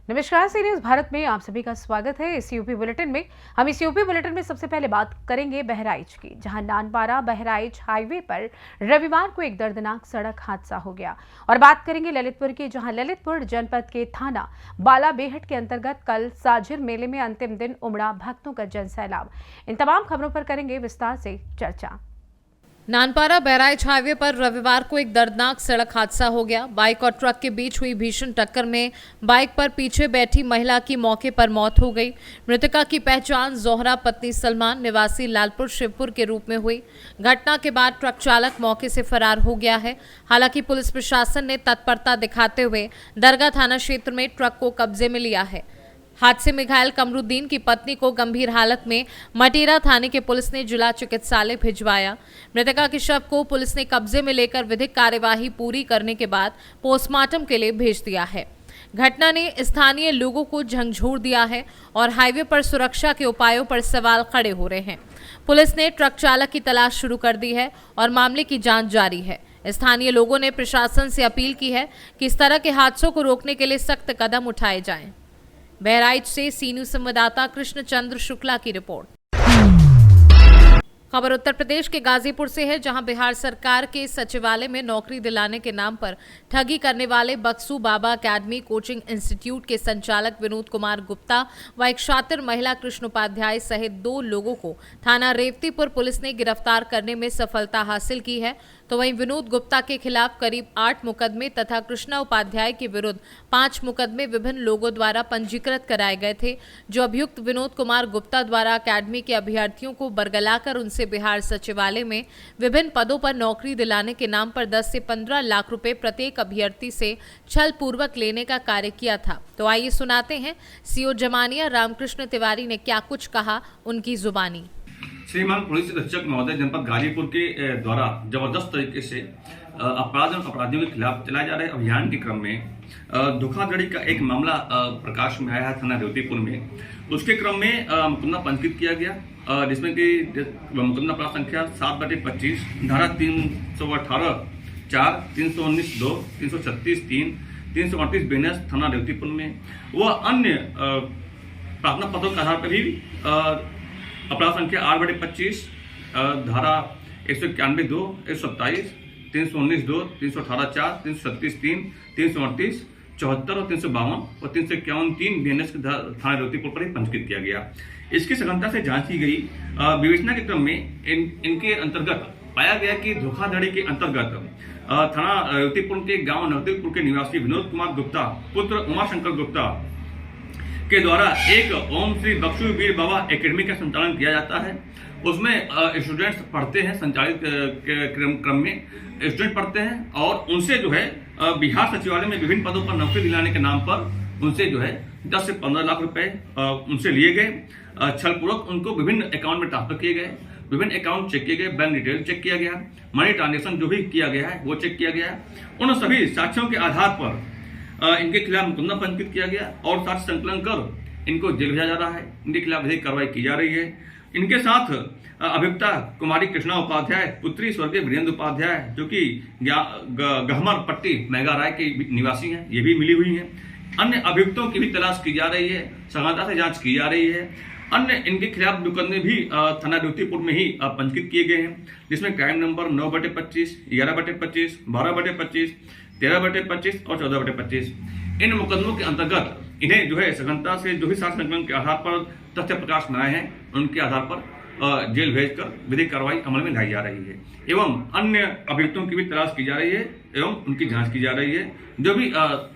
नमस्कार, सी न्यूज़ भारत में आप सभी का स्वागत है। इस यूपी बुलेटिन में सबसे पहले बात करेंगे बहराइच की, जहां नानपारा बहराइच हाईवे पर रविवार को एक दर्दनाक सड़क हादसा हो गया। और बात करेंगे ललितपुर की, जहां ललितपुर जनपद के थाना बालाबेहट के अंतर्गत कल साजिर मेले में अंतिम दिन उमड़ा भक्तों का जनसैलाब। इन तमाम खबरों पर करेंगे विस्तार से चर्चा। नानपारा बहराइच हाईवे पर रविवार को एक दर्दनाक सड़क हादसा हो गया। बाइक और ट्रक के बीच हुई भीषण टक्कर में बाइक पर पीछे बैठी महिला की मौके पर मौत हो गई। मृतका की पहचान जोहरा पत्नी सलमान निवासी लालपुर शिवपुर के रूप में हुई। घटना के बाद ट्रक चालक मौके से फरार हो गया है। हालांकि पुलिस प्रशासन ने तत्परता दिखाते हुए दरगाह थाना क्षेत्र में ट्रक को कब्जे में लिया है। हादसे में घायल कमरुद्दीन की पत्नी को गंभीर हालत में मटेरा थाने के पुलिस ने जिला चिकित्सालय भिजवाया। मृतका के शव को पुलिस ने कब्जे में लेकर विधिक कार्यवाही पूरी करने के बाद पोस्टमार्टम के लिए भेज दिया है। घटना ने स्थानीय लोगों को झंझोर दिया है और हाईवे पर सुरक्षा के उपायों पर सवाल खड़े हो रहे हैं। पुलिस ने ट्रक चालक की तलाश शुरू कर दी है और मामले की जांच जारी है। स्थानीय लोगों ने प्रशासन से अपील की है कि इस तरह के हादसों को रोकने के लिए सख्त कदम उठाए जाएं। बहराइच से सी न्यूज़ संवाददाता कृष्ण चंद्र शुक्ला की रिपोर्ट। खबर उत्तर प्रदेश के गाजीपुर से है, जहां बिहार सरकार के सचिवालय में नौकरी दिलाने के नाम पर ठगी करने वाले बक्सू बाबा एकेडमी कोचिंग इंस्टीट्यूट के संचालक विनोद कुमार गुप्ता व एक शातिर महिला कृष्ण उपाध्याय सहित 2 लोगों को थाना रेवतीपुर पुलिस ने गिरफ्तार करने में सफलता हासिल की है। तो वहीं विनोद गुप्ता के खिलाफ करीब 8 मुकदमे तथा कृष्णा उपाध्याय के विरुद्ध 5 मुकदमे विभिन्न लोगों द्वारा पंजीकृत कराए गए थे, जो अभियुक्त विनोद कुमार गुप्ता द्वारा अकेडमी के अभ्यर्थियों को बरगलाकर उनसे बिहार सचिवालय में विभिन्न पदों पर नौकरी दिलाने के नाम पर 10 से 15 लाख रुपए प्रत्येक अभ्यर्थी से छल पूर्वक लेने का कार्य किया था। तो आइए सुनाते हैं सीओ जमानिया रामकृष्ण तिवारी ने क्या कुछ कहा, उनकी जुबानी। श्रीमान पुलिस अधीक्षक महोदय जनपद गाजीपुर के द्वारा जबरदस्त तरीके से अपराधियों के खिलाफ चलाए जा रहे अभियान के क्रम में धोखाधड़ी का एक मामला प्रकाश में आया है थाना रेवतीपुर में। उसके क्रम में मुकदमा पंजीकृत किया गया, जिसमें कि मुकदमा प्राप्त संख्या 7/25 धारा 318 4 319 2 336 3 338 बेनस थाना रेवतीपुर में वह अन्य प्रार्थना पत्रों के आधार पर भी अपराध संख्या 8/25 धारा 191 2 127 319 2 318 4 336 3 338 74 और 352 और 351 3 बीएनएस थाना रेवतीपुर पर ही पंजीकृत किया गया। इसकी सघनता से जांच की गई। विवेचना के क्रम में इनके अंतर्गत पाया गया कि धोखाधड़ी के अंतर्गत थाना रेवतीपुर के गांव नवतीपुर के निवासी विनोद कुमार गुप्ता पुत्र उमाशंकर गुप्ता के द्वारा एक ओम श्री बक्सू वीर बाबा एकेडमी का संचालन किया जाता है। उसमें स्टूडेंट्स पढ़ते हैं, संचालित क्रम में स्टूडेंट पढ़ते हैं और उनसे जो है बिहार सचिवालय में विभिन्न पदों पर नौकरी दिलाने के नाम पर उनसे जो है 10 से 15 लाख रुपए उनसे लिए गए। छलपूर्वक उनको विभिन्न अकाउंट में ट्रांसफर किए गए, विभिन्न अकाउंट चेक किए गए, बैंक डिटेल चेक किया गया, मनी ट्रांजेक्शन जो भी किया गया है वो चेक किया गया। उन सभी साक्ष्यों के आधार पर इनके खिलाफ मुकदमा पंजीकृत किया गया और साक्ष्य संकलन कर इनको जेल भेजा जा रहा है। इनके खिलाफ विधिक कार्रवाई की जा रही है। इनके साथ अभियुक्ता कुमारी कृष्णा उपाध्याय पुत्री स्वर्गीय वीरेंद्र उपाध्याय जो कि गहमर पट्टी मेघाराय के निवासी हैं, ये भी मिली हुई हैं। अन्य अभियुक्तों की भी तलाश की जा रही है, सघनता से जांच की जा रही है। अन्य इनके खिलाफ मुकदमे भी थाना रेवतीपुर में ही पंजीकृत किए गए हैं, जिसमें क्राइम नंबर 9/25 11/25 12/25 13/25 और 14/25। इन मुकदमों के अंतर्गत इन्हें जो है सघनता से जो भी साक्ष्य संकलन के आधार पर तथ्य प्रकाश में आए हैं उनके आधार पर जेल भेजकर विधिक कार्रवाई अमल में लाई जा रही है एवं अन्य अभियुक्तों की भी तलाश की जा रही है एवं उनकी जांच की जा रही है। जो भी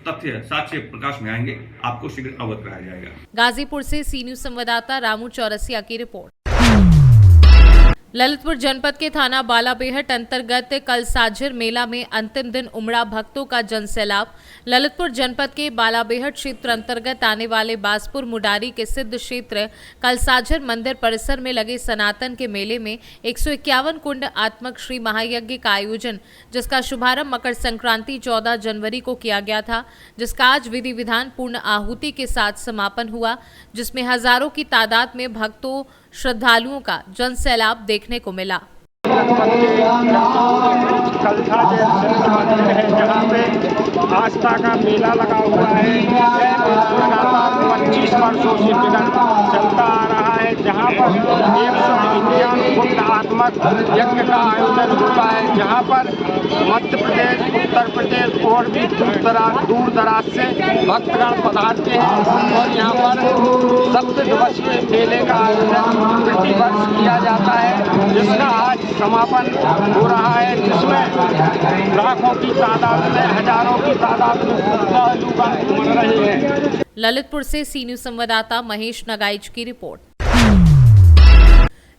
तथ्य साक्ष्य प्रकाश में आएंगे आपको शीघ्र अवगत कराया जाएगा। गाजीपुर से सी न्यूज़ संवाददाता रामू चौरसिया की रिपोर्ट। ललितपुर जनपद के थाना बालाबेहट अंतर्गत कल साजिर मेला में अंतिम दिन उमड़ा भक्तों का जनसैलाब। ललितपुर जनपद के बालाबेहट क्षेत्र अंतर्गत आने वाले बासपुर मुडारी के सिद्ध क्षेत्र कल साजिर मंदिर परिसर में लगे सनातन के मेले में 151 कुंड आत्मक श्री महायज्ञ का आयोजन, जिसका शुभारंभ मकर संक्रांति 14 जनवरी को किया गया था, जिसका आज विधि विधान पूर्ण आहुति के साथ समापन हुआ, जिसमें हजारों की तादाद में भक्तों श्रद्धालुओं का जनसैलाब देखने को मिला। कलसा मंदिर है जहाँ पे आस्था का मेला लगा हुआ है। यह मेला लगातार 25 वर्षों से चलता आ रहा है, जहाँ पर 151 पुण्यात्मक यज्ञ का आयोजन होता है, जहाँ पर मध्य प्रदेश, उत्तर प्रदेश और भी दूर दराज से भक्तगण पधारते हैं और यहाँ पर 7 दिवसीय मेले का आयोजन प्रतिवर्ष किया जाता है, जिसका आज समापन हो रहा है, जिसमें लाखों की तादाद में, हजारों की तादाद में श्रद्धालु उमड़ रहे हैं। ललितपुर से सी न्यूज संवाददाता महेश नगाइच की रिपोर्ट।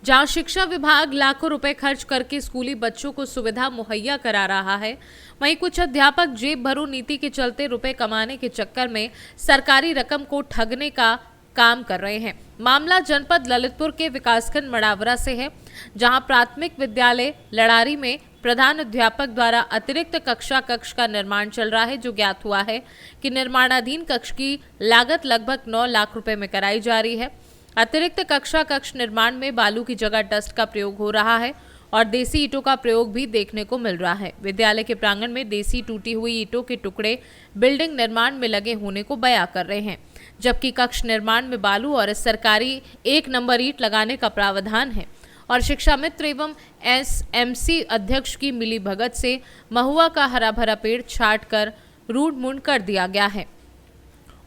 जहां शिक्षा विभाग लाखों रुपए खर्च करके स्कूली बच्चों को सुविधा मुहैया करा रहा है, वहीं कुछ अध्यापक जेब भरो नीति के चलते रुपए कमाने के चक्कर में सरकारी रकम को ठगने का काम कर रहे हैं। मामला जनपद ललितपुर के विकासखंड मड़ावरा से है, जहां प्राथमिक विद्यालय लड़ारी में प्रधान अध्यापक द्वारा अतिरिक्त कक्ष का निर्माण चल रहा है, जो ज्ञात हुआ है कि निर्माणाधीन कक्ष की लागत लगभग 9 लाख रुपए में कराई जा रही है। अतिरिक्त कक्ष निर्माण में बालू की जगह डस्ट का प्रयोग हो रहा है और देसी ईंटों का प्रयोग भी देखने को मिल रहा है। विद्यालय के प्रांगण में देसी टूटी हुई ईंटों के टुकड़े बिल्डिंग निर्माण में लगे होने को बयां कर रहे हैं, जबकि कक्ष निर्माण में बालू और सरकारी 1 नंबर ईंट लगाने का प्रावधान है। और शिक्षा मित्र एवं SMC अध्यक्ष की मिली भगत से महुआ का हरा भरा पेड़ छाट कर रूड मुंड कर दिया गया है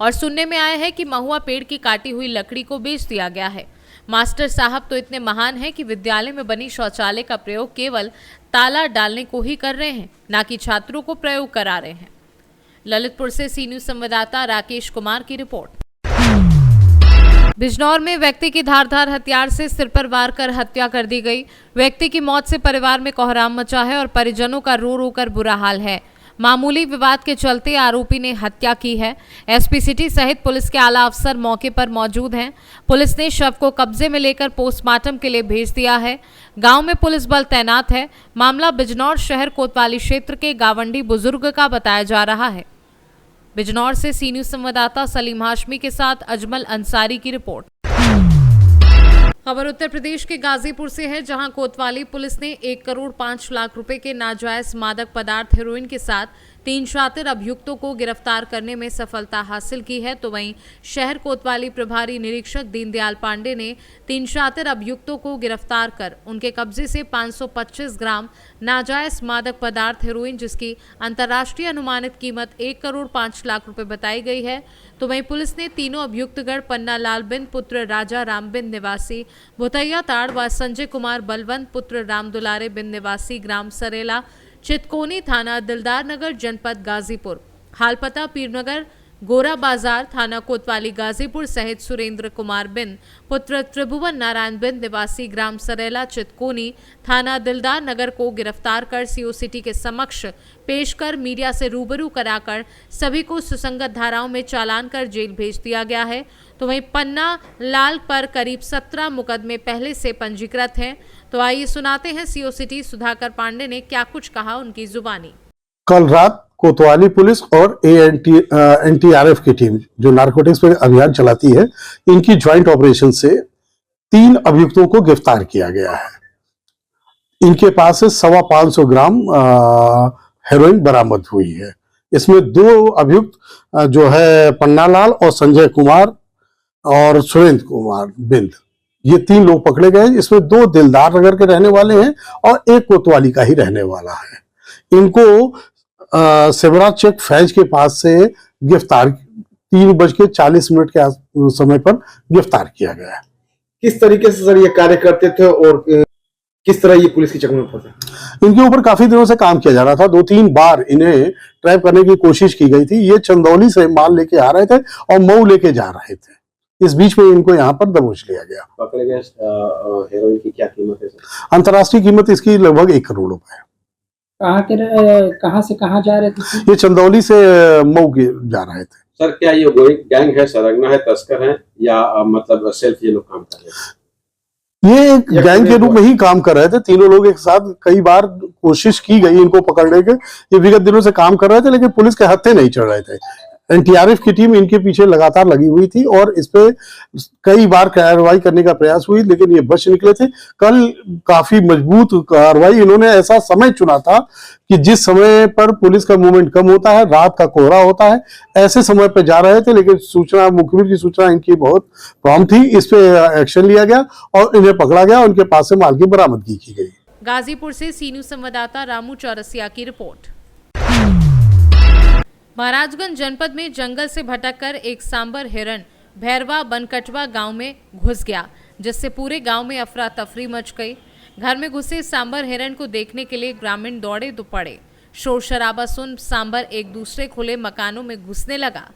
और सुनने में आया है कि महुआ पेड़ की काटी हुई लकड़ी को बेच दिया गया है। मास्टर साहब तो इतने महान हैं कि विद्यालय में बनी शौचालय का प्रयोग केवल ताला डालने को ही कर रहे हैं, ना कि छात्रों को प्रयोग करा रहे हैं। ललितपुर से सी न्यूज संवाददाता राकेश कुमार की रिपोर्ट। बिजनौर में व्यक्ति की धारदार हथियार से सिर पर वार कर हत्या कर दी गई। व्यक्ति की मौत से परिवार में कोहराम मचा है और परिजनों का रो रो कर बुरा हाल है। मामूली विवाद के चलते आरोपी ने हत्या की है। एसपी सिटी सहित पुलिस के आला अफसर मौके पर मौजूद हैं। पुलिस ने शव को कब्जे में लेकर पोस्टमार्टम के लिए भेज दिया है। गांव में पुलिस बल तैनात है। मामला बिजनौर शहर कोतवाली क्षेत्र के गावंडी बुजुर्ग का बताया जा रहा है। बिजनौर से सी न्यूज संवाददाता सलीम हाशमी के साथ अजमल अंसारी की रिपोर्ट। खबर उत्तर प्रदेश के गाजीपुर से है, जहां कोतवाली पुलिस ने 1 करोड़ 5 लाख रुपए के नाजायज मादक पदार्थ हेरोइन के साथ 3 शातिर अभियुक्तों को गिरफ्तार करने में सफलता हासिल की है। तो वहीं शहर कोतवाली प्रभारी निरीक्षक दीनदयाल पांडे ने 3 शातिर अभियुक्तों को गिरफ्तार कर उनके कब्जे से 525 ग्राम नाजायज मादक पदार्थ हेरोइन, जिसकी अंतर्राष्ट्रीय अनुमानित कीमत 1 करोड़ 5 लाख रुपए बताई गई है। तो वहीं पुलिस ने तीनों अभियुक्तगण पन्ना लाल बिंद पुत्र राजा राम बिंद निवासी भुतैया ताड़ व संजय कुमार बलवंत पुत्र राम दुलारे बिंद निवासी ग्राम सरेला चितकोनी थाना दिलदार नगर जनपद गाजीपुर, हाल पता पीरनगर गोरा बाजार थाना कोतवाली गाजीपुर सहित सुरेंद्र कुमार बिंद पुत्र त्रिभुवन नारायण बिंद निवासी ग्राम सरेला चितकोनी थाना दिलदार नगर को गिरफ्तार कर सीओ सिटी के समक्ष पेश कर मीडिया से रूबरू कराकर सभी को सुसंगत धाराओं में चालान कर जेल भेज दिया गया है। तो वहीं पन्ना लाल पर करीब 17 मुकदमे पहले से पंजीकृत हैं। तो आइए सुनाते हैं सीओ सिटी सुधाकर पांडे ने क्या कुछ कहा उनकी जुबानी। कल रात कोतवाली पुलिस और एनटीआरएफ की टीम जो नारकोटिक्स पर अभियान चलाती है, इनकी ज्वाइंट ऑपरेशन से 3 अभियुक्तों को गिरफ्तार किया गया है। इनके पास से 525 ग्राम हेरोइन बरामद हुई है। इसमें 2 अभियुक्त जो है पन्नालाल और संजय कुमार और सुरेंद्र कुमार बिंद, ये 3 लोग पकड़े गए। इसमें 2 दिलदार नगर के रहने वाले हैं और 1 कोतवाली का ही रहने वाला है। इनको शिवराज चेक फैज के पास से गिरफ्तार 3:40 के समय पर गिरफ्तार किया गया है। किस तरीके से सर ये कार्य करते थे और किस तरह ये पुलिस की चक्कर में फंसे? इनके ऊपर काफी दिनों से काम किया जा रहा था। 2-3 बार इन्हें ट्रैप करने की कोशिश की गई थी। ये चंदौली से माल लेके आ रहे थे और मऊ लेके जा रहे थे। इस बीच में इनको यहाँ पर दबोच लिया गया। पकड़े गए हेरोइन की क्या कीमत है सर? अंतर्राष्ट्रीय कीमत इसकी लगभग 1 करोड़ रुपए है। कहाँ से कहाँ जा रहे थे? ये चंदौली से मऊ जा रहे थे। सर क्या ये गैंग है, सरगना है, तस्कर है या मतलब सेल्फ ये लोग काम कर रहे हैं? ये एक गैंग के रूप में ही काम कर रहे थे। तीनों लोग एक साथ कई बार कोशिश की गई इनको पकड़ने के। ये विगत दिनों से काम कर रहे थे, लेकिन पुलिस के हत्थे नहीं चढ़ रहे थे। एनटीआरएफ की टीम इनके पीछे लगातार लगी हुई थी और इस पे कई बार कार्रवाई करने का प्रयास हुई, लेकिन ये बच निकले थे। कल काफी मजबूत कार्रवाई, इन्होंने ऐसा समय चुना था कि जिस समय पर पुलिस का मूवमेंट कम होता है, रात का कोहरा होता है, ऐसे समय पर जा रहे थे, लेकिन सूचना, मुखबिर की सूचना इनकी बहुत प्रॉम्प्ट थी। इस पे एक्शन लिया गया और इन्हें पकड़ा गया, उनके पास से माल की बरामदगी की गई। गाजीपुर से सी न्यूज संवाददाता रामू चौरसिया की रिपोर्ट। महाराजगंज जनपद में जंगल से भटककर एक सांबर हिरण भैरवा बनकटवा गांव में घुस गया, जिससे पूरे गांव में अफरा तफरी मच गई। घर में घुसे सांबर हिरण को देखने के लिए ग्रामीण दौड़े तो पड़े। शोर शराबा सुन सांबर एक दूसरे खुले मकानों में घुसने लगा।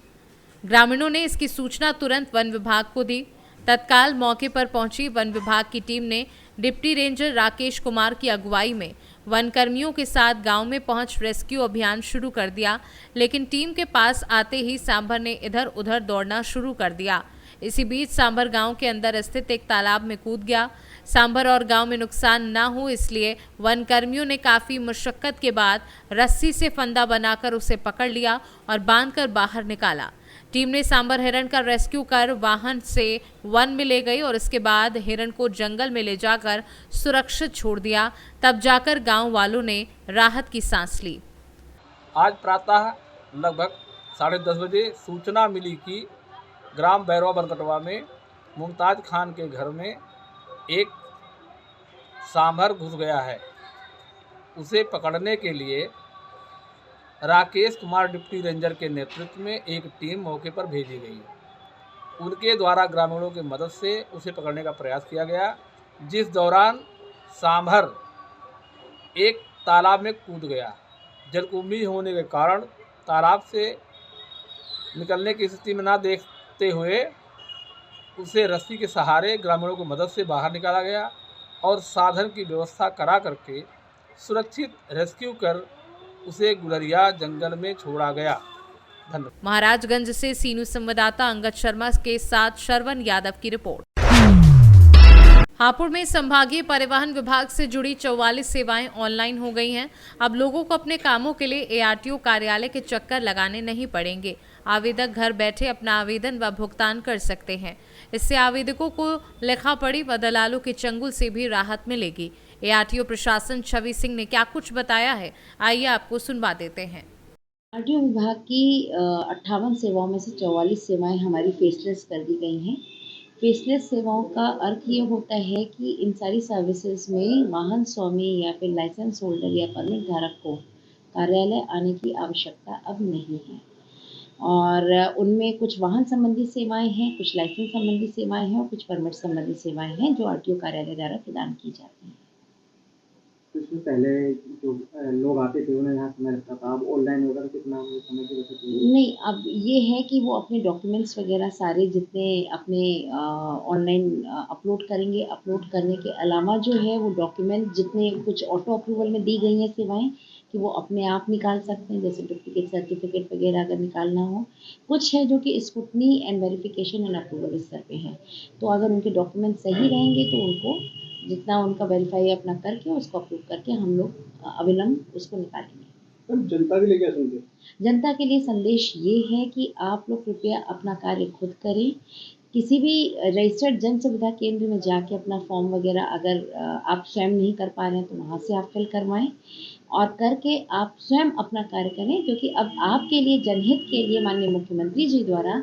ग्रामीणों ने इसकी सूचना तुरंत वन विभाग को दी। तत्काल मौके पर पहुंची वन विभाग की टीम ने डिप्टी रेंजर राकेश कुमार की अगुवाई में वन कर्मियों के साथ गांव में पहुंच रेस्क्यू अभियान शुरू कर दिया, लेकिन टीम के पास आते ही सांभर ने इधर उधर दौड़ना शुरू कर दिया। इसी बीच सांभर गांव के अंदर स्थित एक तालाब में कूद गया। सांभर और गांव में नुकसान न हो इसलिए वन कर्मियों ने काफी मुशक्कत के बाद रस्सी से फंदा बनाकर उसे पकड़ लिया और बांधकर बाहर निकाला। टीम ने सांबर हिरण का रेस्क्यू कर वाहन से वन में ले गई और इसके बाद हिरण को जंगल में ले जाकर सुरक्षित छोड़ दिया। तब जाकर गांव वालों ने राहत की सांस ली। आज प्रातः लगभग 10:30 बजे सूचना मिली कि ग्राम भैरवा बनकटवा में मुमताज खान के घर में एक सांभर घुस गया है। उसे पकड़ने के लिए राकेश कुमार डिप्टी रेंजर के नेतृत्व में एक टीम मौके पर भेजी गई। उनके द्वारा ग्रामीणों की मदद से उसे पकड़ने का प्रयास किया गया, जिस दौरान सांभर एक तालाब में कूद गया। जलकुंभी होने के कारण तालाब से निकलने की स्थिति में न देखते हुए उसे रस्सी के सहारे ग्रामीणों की मदद से बाहर निकाला गया और साधन की व्यवस्था करा करके सुरक्षित रेस्क्यू कर उसे गुलरिया जंगल में छोड़ा गया। धन्यवाद। महाराजगंज से सी न्यूज संवाददाता अंगद शर्मा के साथ शरवण यादव की रिपोर्ट। हापुड़ में संभागीय परिवहन विभाग से जुड़ी 44 सेवाएं ऑनलाइन हो गई हैं। अब लोगों को अपने कामों के लिए एआरटीओ कार्यालय के चक्कर लगाने नहीं पड़ेंगे। आवेदक घर बैठे अपना आवेदन व भुगतान कर सकते हैं। इससे आवेदकों को लिखा पढ़ी व दलालों के चंगुल से भी राहत मिलेगी। एआरटीओ प्रशासन छवि सिंह ने क्या कुछ बताया है, आइए आपको सुनवा देते हैं। आरटीओ विभाग की 58 सेवाओं में से 44 सेवाएं हमारी फेसलेस कर दी गई हैं। फेसलेस सेवाओं का अर्थ ये होता है कि इन सारी सर्विसेज में वाहन स्वामी या फिर लाइसेंस होल्डर या परमिट धारक को कार्यालय आने की आवश्यकता अब नहीं है। और उनमें कुछ वाहन संबंधी सेवाएं हैं, कुछ लाइसेंस संबंधी सेवाएं हैं और कुछ परमिट संबंधी सेवाएं हैं जो आरटीओ कार्यालय द्वारा प्रदान की जाती हैं। इसमें पहले जो लोग आते थे उन्हें यहाँ समय लगता था, अब ऑनलाइन होगा तो कितना समय की बचत होगी? नहीं, अब ये है कि वो अपने डॉक्यूमेंट्स वगैरह सारे जितने अपने ऑनलाइन अपलोड करेंगे। अपलोड करने के अलावा जो है वो डॉक्यूमेंट जितने कुछ ऑटो अप्रूवल में दी गई हैं सेवाएं कि वो अपने आप निकाल सकते हैं, जैसे डुप्लीकेट सर्टिफिकेट वगैरह अगर निकालना हो। कुछ है जो कि scrutiny and verification and approval स्तर पे है, तो अगर उनके डॉक्यूमेंट सही रहेंगे तो उनको जितना उनका वेरीफाई अपना करके उसको अप्रूव करके हम लोग अविलंब उसको निकालेंगे। जनता के लिए क्या संदेश? जनता के लिए संदेश ये है कि आप लोग कृपया अपना कार्य खुद करें। किसी भी रजिस्टर्ड जन सुविधा केंद्र में जाके अपना फॉर्म वगैरह अगर आप स्वयं नहीं कर पा रहे हैं तो वहाँ से आप फिल करवाएं और करके आप स्वयं अपना कार्य करें, क्योंकि अब आपके लिए जनहित के लिए माननीय मुख्यमंत्री जी द्वारा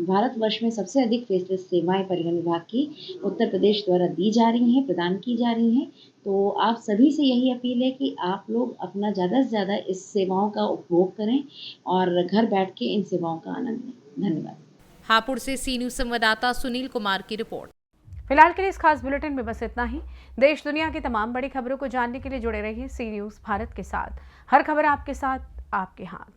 भारतवर्ष में सबसे अधिक फेसलेस सेवाएं परिवहन विभाग की उत्तर प्रदेश द्वारा दी जा रही हैं, प्रदान की जा रही हैं। तो आप सभी से यही अपील है कि आप लोग अपना ज़्यादा से ज़्यादा इस सेवाओं का उपभोग करें और घर बैठ के इन सेवाओं का आनंद लें। धन्यवाद। हापुड़ से सी न्यूज संवाददाता सुनील कुमार की रिपोर्ट। फिलहाल के लिए इस खास बुलेटिन में बस इतना ही। देश दुनिया की तमाम बड़ी खबरों को जानने के लिए जुड़े रहिए सी न्यूज भारत के साथ। हर खबर आपके साथ, आपके हाथ।